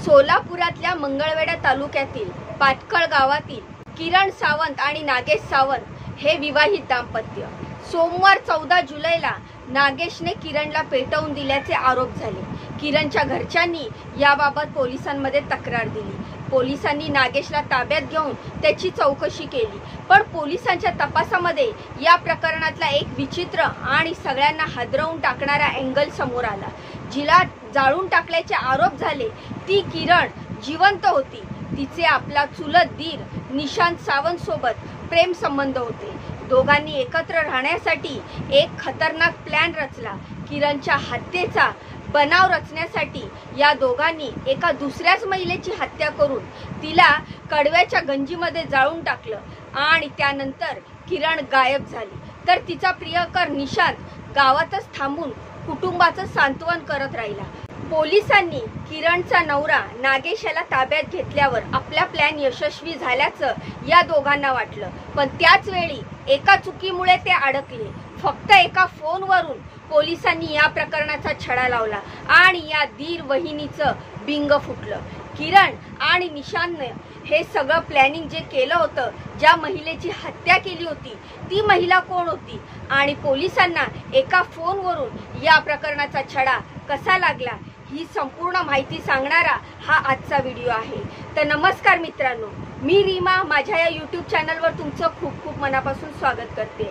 सोलापुरातल्या मंगळवेढा तालुक्यातील पाटकळ गावातील किरण सावंत आणि नागेश सावंत हे विवाहित दाम्पत्य सोमवार 14 जुलैला नागेशने किरणला पेटवून दिल्याचे आरोप झाले। किरणच्या घरच्यांनी याबाबत पोलिसांमध्ये तक्रार दिली। पोलिसांनी नागेशला ताब्यात घेऊन त्याची चौकशी केली, पण पोलिसांच्या तपासामध्ये या प्रकरणातला एक विचित्र आणि सगळ्यांना हादरवून टाकणारा अँगल समोर आला। जिला जाळून टाकल्याचे आरोप झाले ती किरण जिवंत होती। तिचे आपला चुलत दीर निशांत सावंत सोबत प्रेम संबंध होते। दोघांनी एकत्र राहण्यासाठी एक खतरनाक प्लॅन रचला। किरणच्या हत्येचा बनाव रचण्यासाठी या दोघांनी एका दुसऱ्याच महिलेची हत्या करून तिला कडव्याच्या गंजीमध्ये जाळून टाकलं आणि त्यानंतर किरण गायब झाली, तर तिचा प्रियकर निशांत गावातच थांबून कुटुंबाचं सांत्वन करत राहिला। पोलिसांनी किरणचा नवरा नागेश याला ताब्यात घेतल्यावर आपला प्लॅन यशस्वी झाल्याचं या दोघांना वाटलं, पण त्याच वेळी एका चुकीमुळे ते अडकले। फक्त एका फोनवरून पोलिसांनी या प्रकरणाचा छडा लावला आणि या दीर वहिनीचं बिंग फुटलं। किरण आणि निशांतने हे सगळं प्लॅनिंग जे केलं होतं, ज्या महिलेची हत्या केली होती ती महिला कोण होती आणि पोलिसांना एका फोनवरून या प्रकरणाचा छडा कसा लागला, ही संपूर्ण माहिती सांगणारा हा आजचा व्हिडिओ आहे। तर नमस्कार मित्रांनो, मी रीमा माझ्या या YouTube चॅनलवर तुमचं खूप खूप मनापासून स्वागत करते।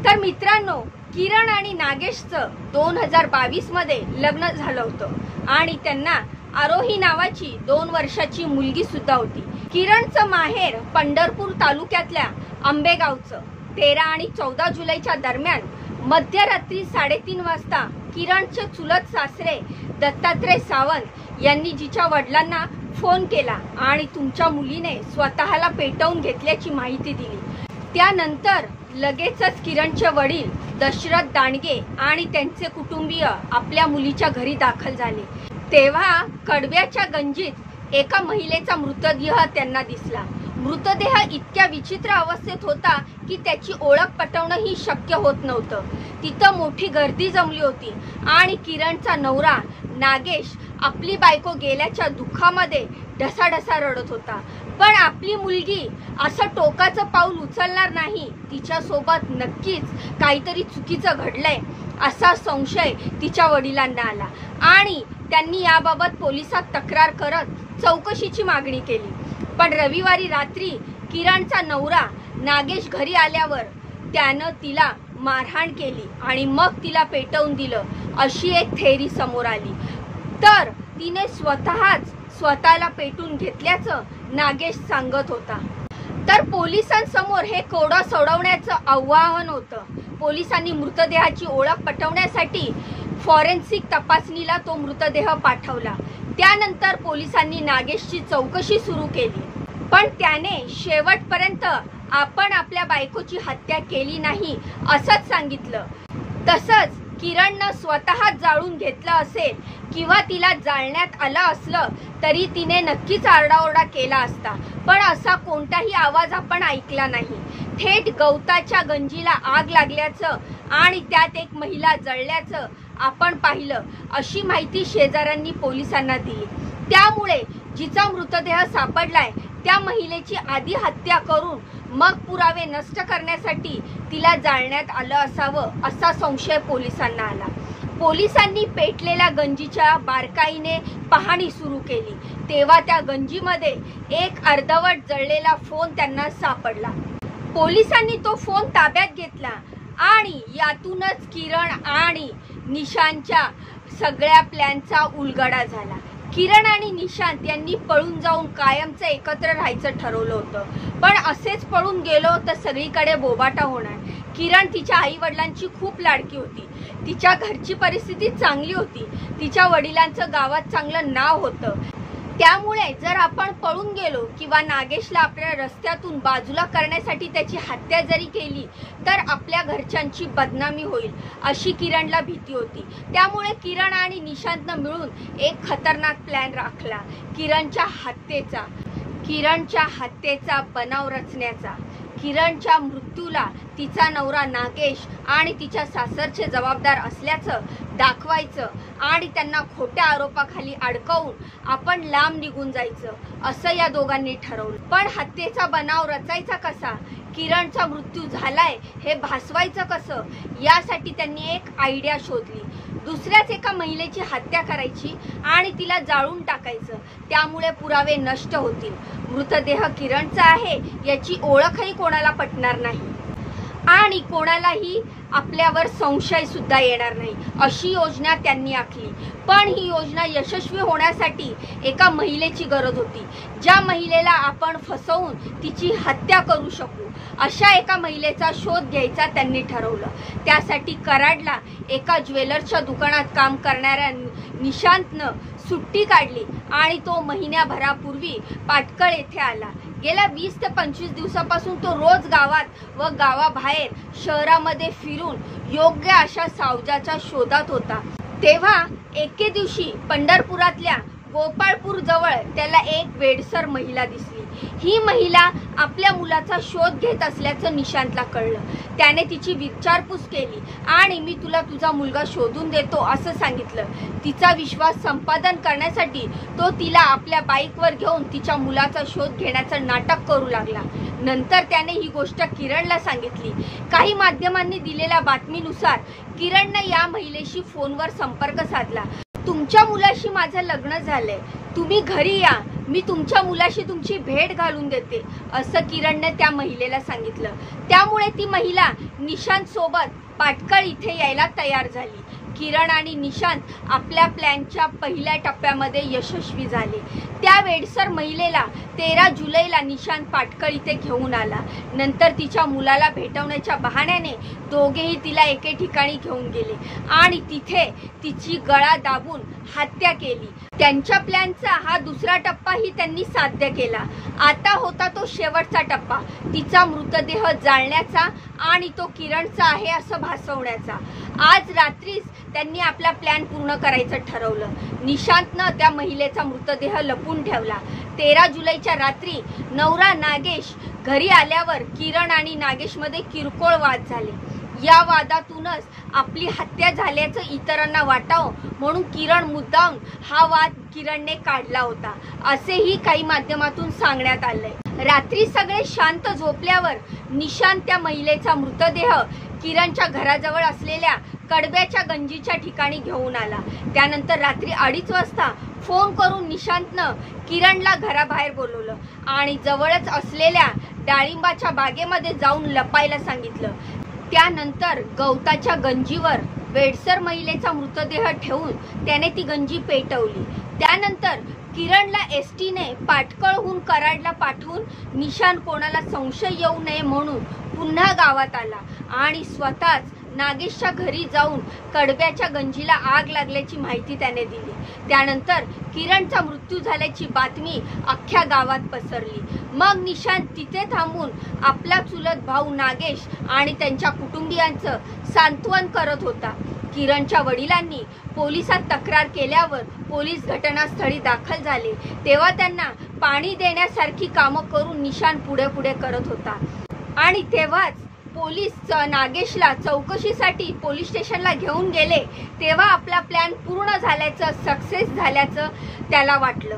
तर मित्रांनो, किरण आणि नागेशचं 2022 मध्ये लग्न झालं होतं आणि त्यांना आरोही नावाची 2 वर्षाची मुलगी सुद्धा होती। किरणचं माहेर पंढरपूर तालुक्यातल्या आंबेगावचं। 13 आणि 14 जुलैच्या दरम्यान मध्यरात्री 3:30 वाजता किरणचे चुलत सासरे दत्तात्रय सावंत यांनी जिच्या वडिलांना फोन केला आणि तुमच्या मुलीने स्वतःला पेटवून घेतल्याची माहिती दिली। त्यानंतर लगेचच किरणचे वडील दशरथ दांडगे आणि त्यांचे कुटुंबीय आपल्या मुलीच्या घरी दाखल झाले। तेव्हा कडव्याच्या गंजीत एका महिलेचा मृतदेह त्यांना दिसला। मृतदेह इतक्या विचित्र अवस्थेत होता की त्याची ओळख पटवणं ही शक्य होत नव्हतं। तिथं मोठी गर्दी जमली होती आणि किरणचा नवरा नागेश आपली बायको गेल्याच्या दुःखामध्ये ढसाढसा रडत होता, पण आपली मुलगी असं टोकाचं पाऊल उचलणार नाही, तिच्या सोबत नक्कीच काहीतरी चुकीचं घडलंय असा संशय तिच्या वडिलांना आला आणि त्यांनी याबाबत पोलिसात तक्रार करत चौकशीची मागणी केली। पण रविवारी रात्री किरणचा नवरा नागेश घरी आल्यावर त्यानं तिला मारहाण केली आणि मग तिला पेटवून दिलं अशी एक थेअरी समोर आली। तर तिने स्वतःला पेटून घेतल्याचं नागेश सांगत होता। तर पोलिसांसमोर हे कोडं सोडवण्याचं आव्हान होतं। पोलिसांनी मृतदेहाची ओळख पटवण्यासाठी फॉरेन्सिक तपासणीला तो मृतदेह पाठवला। त्यानंतर पोलिसांनी नागेशची चौकशी सुरू केली, पण त्याने शेवटपर्यंत आपण आपल्या बायकोची हत्या केली नाही असंच सांगितलं। तसंच किरणनं स्वतः जाळून घेतलं असेल किंवा तिला जाळण्यात आलं असलं तरी तिने नक्कीच आरडाओरडा केला असता, पण असा कोणताही आवाज आपण ऐकला नाही। थेट गवताच्या गंजीला आग लागल्याचं आणि त्यात एक महिला जळल्याचं आपण पाहिलं अशी माहिती शेजाऱ्यांनी पोलिसांना दिली। त्यामुळे जिचा मृतदेह सापडलाय त्या महिलेची आधी हत्या करून मग पुरावे नष्ट करण्यासाठी तिला जाळण्यात आलं असावं असा संशय पोलिसांना आला। पोलिसांनी पेटलेल्या गंजीच्या बारकाईने पाहणी सुरू केली, तेव्हा त्या गंजीमध्ये एक अर्धवट जळलेला फोन त्यांना सापडला। पोलिसांनी तो फोन ताब्यात घेतला आणि यातूनच किरण आणि निशांतच्या सगळ्या प्लॅनचा उलगडा झाला। किरण आणि निशांत यांनी पळून जाऊन कायमचं एकत्र राहायचं ठरवलं होतं, पण असेच पळून गेलो तर सगळीकडे बोबाटा होणार। किरण तिच्या आई वडिलांची खूप लाडकी होती, तिच्या घरची परिस्थिती चांगली होती, तिच्या वडिलांचं गावात चांगलं नाव होतं। त्यामुळे जर आपण पळून गेलो किंवा नागेशला आपल्या रस्त्यातून बाजूला करण्यासाठी त्याची हत्या जरी केली तर आपल्या घरच्यांची बदनामी होईल अशी किरणला भीती होती। त्यामुळे किरण आणि निशांतनं मिळून एक खतरनाक प्लॅन आखला किरणच्या हत्येचा बनाव रचण्याचा। किरणच्या मृत्यूला तिचा नवरा नागेश आणि तिच्या सासरचे जबाबदार असल्याचं दाखवायचं आणि त्यांना खोट्या आरोपाखाली अडकवून आपण लांब निघून जायचं असं या दोघांनी ठरवलं। पण हत्येचा बनाव रचायचा कसा, किरणचा मृत्यू झालाय हे भासवायचं कसं, यासाठी त्यांनी एक आयडिया शोधली। दुसऱ्याच एका महिलेची हत्या करायची आणि तिला जाळून टाकायचं, त्यामुळे पुरावे नष्ट होतील। मृतदेह किरणचा आहे याची ओळखही कोणाला पटणार नाही आणि कोणालाही आपल्यावर संशय सुद्धा येणार नाही, अशी योजना त्यांनी आखली। पण ही योजना यशस्वी होण्यासाठी एका महिलेची गरज होती, ज्या महिलेला आपण फसवून तिची हत्या करू शकू। अशा एका महिलेचा शोध घ्यायचा त्यांनी ठरवलं। त्यासाठी कराडला एका ज्वेलर्सच्या दुकानात काम करणाऱ्या निशांतनं सुट्टी काढली आणि तो महिन्याभरापूर्वी पाटकळ येथे आला। गेल्या 20 ते 25 दिवसापासून तो रोज गावात व गावाबाहेर शहरामध्ये फिरून योग्य अशा सावजाच्या शोधात होता। तेव्हा एके दिवशी पंढरपुरातल्या गोपाळपूर जवळ त्याला एक वेडसर महिला दिसली। ही महिला आपल्या मुलाचा शोध घेत असल्याचं निशांतला कळलं। त्याने तिची विचारपूस केली आणि मी तुला तुझा मुलगा शोधून देतो असं सांगितलं। तिचा विश्वास संपादन करण्यासाठी तो तिला आपल्या बाईकवर घेऊन तिच्या मुलाचा शोध घेण्याचं नाटक करू लागला। नंतर त्याने ही गोष्ट किरणला सांगितली। काही माध्यमांनी दिलेल्या बातमीनुसार किरणने या महिलेशी फोनवर संपर्क साधला। तुमच्या मुलाशी माझं लग्न झालंय, तुम्ही घरी या, मी तुमच्या मुलाशी तुमची भेट घालून देते असं किरणने त्या महिलेला सांगितलं। त्यामुळे ती महिला निशांत सोबत पाटकळ इथे यायला तयार झाली। किरण आणि निशांत आपल्या प्लॅनच्या पहिल्या टप्प्यामध्ये यशस्वी झाले। त्या वेडसर महिलेला 13 जुलैला निशांत पाटकळ इथे घेऊन आला। नंतर तिच्या मुलाला भेटवण्याच्या बहाण्याने दोघेही तिला एके ठिकाणी घेऊन गेले आणि तिथे तिची गळा दाबून हत्या केली। त्यांच्या प्लॅनचा हा दुसरा टप्पाही त्यांनी साध्य केला। आता होता तो शेवटचा टप्पा, तिचा मृतदेह जाळण्याचा आणि तो किरणचा आहे असं भासवण्याचा। आज रात्रीच त्यांनी आपला प्लॅन पूर्ण करायचं ठरवलं। निशांतनं त्या महिलेचा मृतदेह लपून ठेवला। 13 जुलैच्या रात्री नवरा नागेश घरी आल्यावर किरण आणि नागेशमध्ये किरकोळ वाद झाले। या वादातूनच आपली हत्या झाल्याचं इतरांना वाटावं म्हणून किरण मुद्दाम हा वाद किरणने काढला होता असेही काही माध्यमातून सांगण्यात आलंय। रात्री सगळे शांत झोपल्यावर निशांत त्या महिलेचा मृतदेह किरणच्या घराजवळ असलेल्या कडब्याच्या गंजीच्या ठिकाणी घेऊन आला। त्यानंतर रात्री 2:30 वाजता फोन करून निशांतनं किरणला घराबाहेर बोलवलं आणि जवळच असलेल्या डाळिंबाच्या बागेमध्ये जाऊन लपायला सांगितलं। त्यानंतर गवताच्या गंजीवर वेडसर महिलेचा मृतदेह ठेवून त्याने ती गंजी पेटवली। त्यानंतर किरणला एसटीने पाटकळहून कराडला पाठवून निशांत कोणाला संशय येऊ नये म्हणून पुन्हा गावात आला आणि स्वतःच नागेशच्या घरी जाऊन कडब्याच्या गंजीला आग लागल्याची माहिती त्याने दिली। त्यानंतर किरणचा मृत्यू झाल्याची बातमी अख्ख्या गावात पसरली। मग निशांत तिथे थांबून आपला चुलत भाऊ नागेश आणि त्यांच्या कुटुंबियांचं सांत्वन करत होता। किरणच्या वडिलांनी पोलिसात तक्रार केल्यावर पोलीस घटनास्थळी दाखल झाले। तेव्हा त्यांना पाणी देण्यासारखी कामं करून निशांत पुढे पुढे करत होता आणि तेव्हाच पोलीस नागेशला चौकशीसाठी पोलीस स्टेशनला घेऊन गेले। तेव्हा आपला प्लॅन पूर्ण झाल्याचं, सक्सेस झाल्याचं त्याला वाटलं,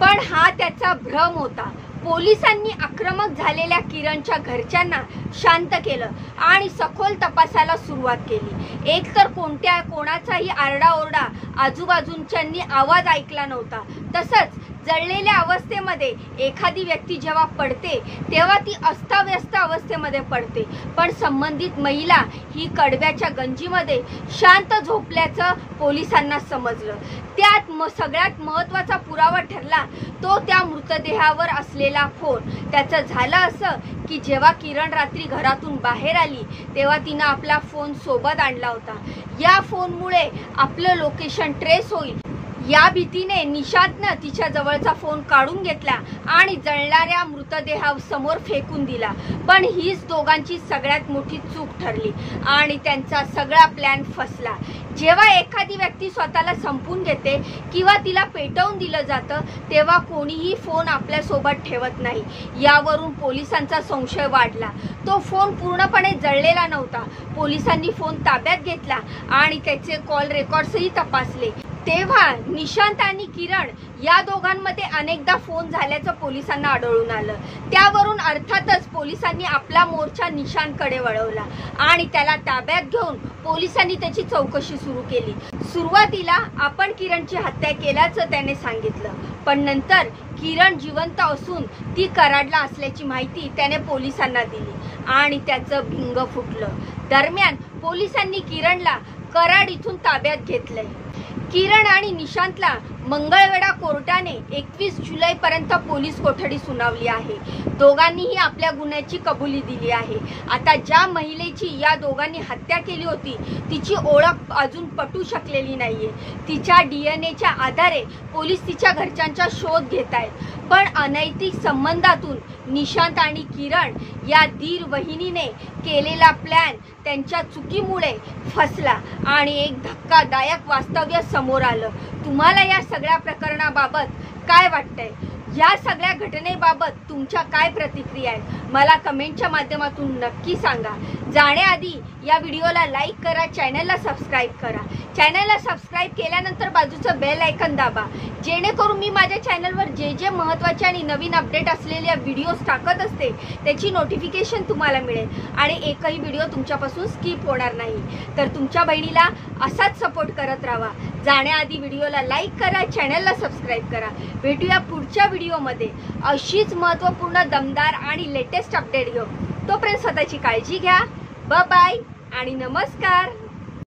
पण हा त्याचा भ्रम होता। पोलिसांनी आक्रमक झालेल्या किरणच्या घरच्यांना शांत केलं आणि सखोल तपासाला सुरुवात केली। एकतर कोणाचाही आरडाओरडा आजूबाजूच्यांनी आवाज ऐकला नव्हता। तसंच जळलेल्या अवस्थेमध्ये एखादी व्यक्ती जेव्हा पडते तेव्हा ती अस्ताव्यस्त अवस्थेमध्ये पडते, पण संबंधित महिला ही कडब्याच्या गंजीमध्ये शांत झोपल्याचं पोलिसांना समजलं। त्यात सगळ्यात महत्त्वाचा पुरावा ठरला तो त्या मृतदेहावर असलेला फोन। त्याचं झालं असं की जेव्हा किरण रात्री घरातून बाहेर आली तेव्हा तिनं आपला फोन सोबत आणला होता। या फोनमुळे आपलं लोकेशन ट्रेस होईल या भीतीने निशांतनं तिच्या जवळचा फोन काढून घेतला आणि जळणाऱ्या मृतदेहासमोर फेकून दिला। पण हीच दोघांची सगळ्यात मोठी चूक ठरली आणि त्यांचा सगळा प्लॅन फसला। जेव्हा एखादी व्यक्ती स्वतःला संपून घेते किंवा तिला पेटवून दिलं जातं तेव्हा कोणीही फोन आपल्या सोबत ठेवत नाही। यावरून पोलिसांचा संशय वाढला। तो फोन पूर्णपणे जळलेला नव्हता। पोलिसांनी फोन ताब्यात घेतला आणि त्याचे कॉल रेकॉर्ड्सही तपासले। तेव्हा निशांत आणि किरण या दोघांमध्ये अनेकदा फोन झाल्याचं पोलिसांना आढळून आलं। त्यावरून अर्थातच पोलिसांनी आपला मोर्चा निशांतकडे वळवला आणि त्याला ताब्यात घेऊन पोलिसांनी त्याची चौकशी सुरू केली। सुरुवातीला आपण किरणची हत्या केल्याचं त्याने सांगितलं, पण नंतर किरण जिवंत असून ती कराडला असल्याची माहिती त्याने पोलिसांना दिली आणि त्याचं भिंग फुटलं। दरम्यान पोलिसांनी किरणला कराड इथून ताब्यात घेतलंय। किरण आणि निशांतला मंगळवेढा कोर्टाने 21 जुलैपर्यंत पोलीस कोठडी सुनावली आहे। दोघांनीही आपल्या गुन्ह्याची कबुली दिली आहे। आता ज्या महिलेची या दोघांनी हत्या केली होती तिची ओळख अजून पटू शकलेली नाहीये। तिच्या डीएनएच्या आधारे पोलीस तिच्या घरच्यांचा शोध घेत आहेत। पण अनैतिक संबंधातून निशांत आणि किरण या धीर वहिनीने केलेला प्लॅन त्यांच्या चुकीमुळे फसला आणि एक धक्कादायक वास्तव्य समोर आलं। तुम्हाला या सगळ्या प्रकरणाबाबत काय वाटतंय? या सगळ्या घटनेबाबत तुमच्या काय प्रतिक्रिया आहेत मला कमेंटच्या माध्यमातून नक्की सांगा। जाण्याआधी या व्हिडिओला लाईक करा, चॅनलला सबस्क्राईब करा। चॅनलला सबस्क्राईब केल्यानंतर बाजूचं बेल आयकॉन दाबा, जेणेकरून मी माझ्या चॅनलवर जे जे महत्त्वाचे आणि नवीन अपडेट असलेल्या व्हिडिओज टाकत असते त्याची नोटिफिकेशन तुम्हाला मिळेल आणि एकही व्हिडिओ तुमच्यापासून स्किप होणार नाही। तर तुमच्या बहिणीला असाच सपोर्ट करत राहा। जाण्याआधी व्हिडिओला लाईक करा, चॅनलला सबस्क्राईब करा। भेटूया पुढच्या व्हिडिओमध्ये अशीच महत्त्वपूर्ण, दमदार आणि लेटेस्ट अपडेट घेऊन। तोपर्यंत स्वतःची काळजी घ्या। बाय बाय आणि नमस्कार।